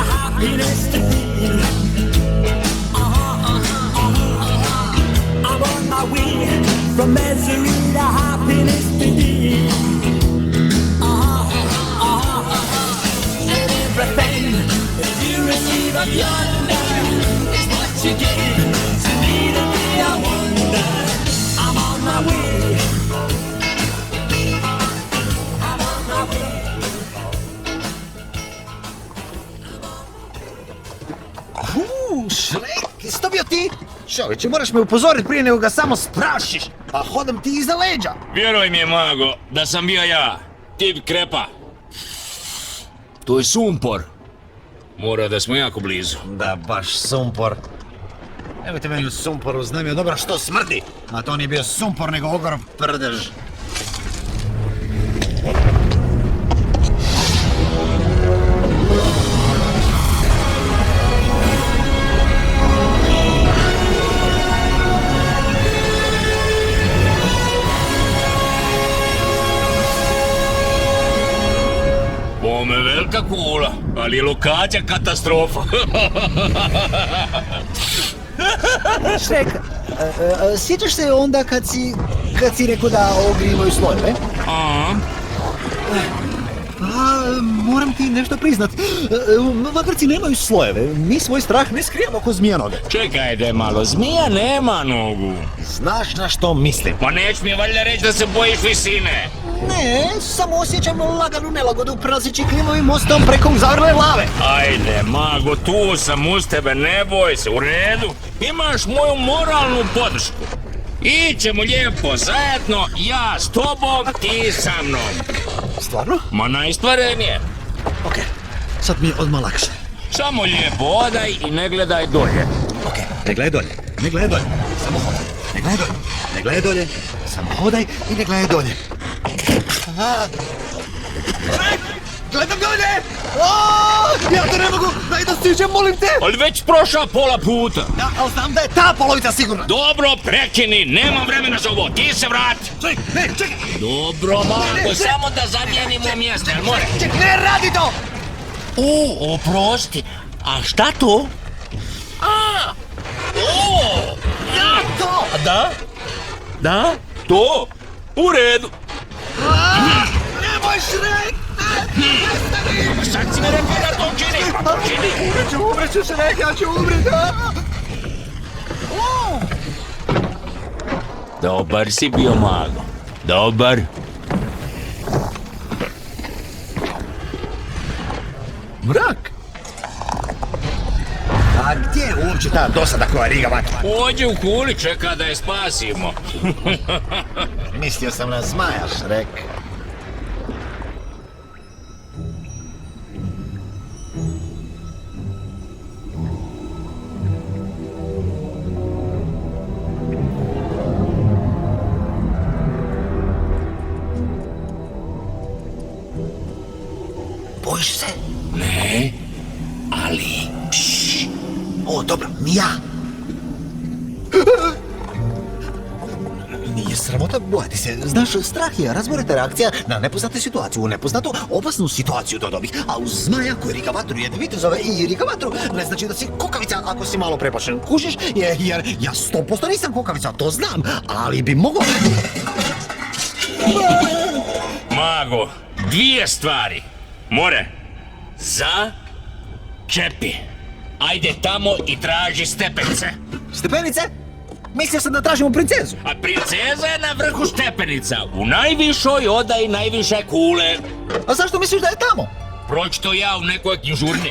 happiness to be. I'm on my way from misery to happiness to be. And everything that you receive of yonder is what you give to me today. I wonder, I'm on my way. I'm on my way. Šrek, isto bio ti? Čovječe, moraš me upozoriti prije nego ga samo sprašiš, a hodam ti iza leđa. Vjeruj mi je, Mago, da sam bio ja, tip krepa. To je sumpor. Mora da smo jako blizu. Da, baš sumpor. Nemojte meni u sumporu, znam je dobro što smrdi. A to nije bio sumpor, nego ogor prdež. Ovo je velika kula, ali je lokacija katastrofa. Šrek, sjećaš se onda kad si rekao da ogri imaju slojeve? A? Moram ti nešto priznat. Magarci nemaju slojeve. Mi svoj strah ne skrijemo ko zmijanoge. Čekajte malo, zmija nema nogu. Znaš na što mislim? Pa neć mi valjda reći da se bojiš visine. Ne, samo osjećam laganu nelagodu prelazeći klimovim mostom preko uzavrle lave. Ajde, Mago, tu sam uz tebe, ne boj se, u redu. Imaš moju moralnu podršku. Ićemo lijepo zajedno, ja s tobom, ti sa mnom. Stvarno? Ma najstvarenije. Okej, sad mi je odmah lakše. Samo lijepo odaj i ne gledaj dolje. Okej, ne gledaj dolje, ne gledaj dolje, samo hodaj. Ne gledaj dolje, ne gledaj dolje, samo hodaj i ne gledaj dolje. Gledam dolje! Ja to ne mogu, daj da stižem, molim te! Ali već prošao pola puta. Ja, ali znam da je ta polovica sigurna. Dobro, prekini, nemam vremena za ovo, ti se vrati. Čekaj! Dobro, Mago, samo da zamijenimo mjesto, jel more? Čekaj, ne radi to! Oprosti, a šta to? Ja to! Da? Da? To? U redu. Nemoj, Šrek! Sad si mi rekao da to čini. Umreću, Šrek, ja ću umret! Dobar si bio, Mago. Dobar. Mrak! A gdje je uopće ta dosada koja riga vatra? Ođe u kuli, čeka da je spasimo. Mislio sam na zmaja, Šrek. Bojiš se? Ne, ali... O, dobro, ni ja. Nije sramota bojati se. Znaš, strah je razborita reakcija na nepoznatu situaciju, u nepoznatu opasnu situaciju dodobih. A uz zmaja koji riga vatru jedne vitezove i riga vatru ne znači da si kukavica ako si malo preplašen. Kužiš? Jer ja 100% nisam kukavica, to znam, ali bi mogao... Mago, dvije stvari. More, za čepi. Ajde tamo i traži stepenice. Stepenice? Mislio sam da tražimo princezu. A princeza je na vrhu stepenica. U najvišoj odaji najviše kule. A zašto misliš da je tamo? Proći to ja u nekoj knjižurni.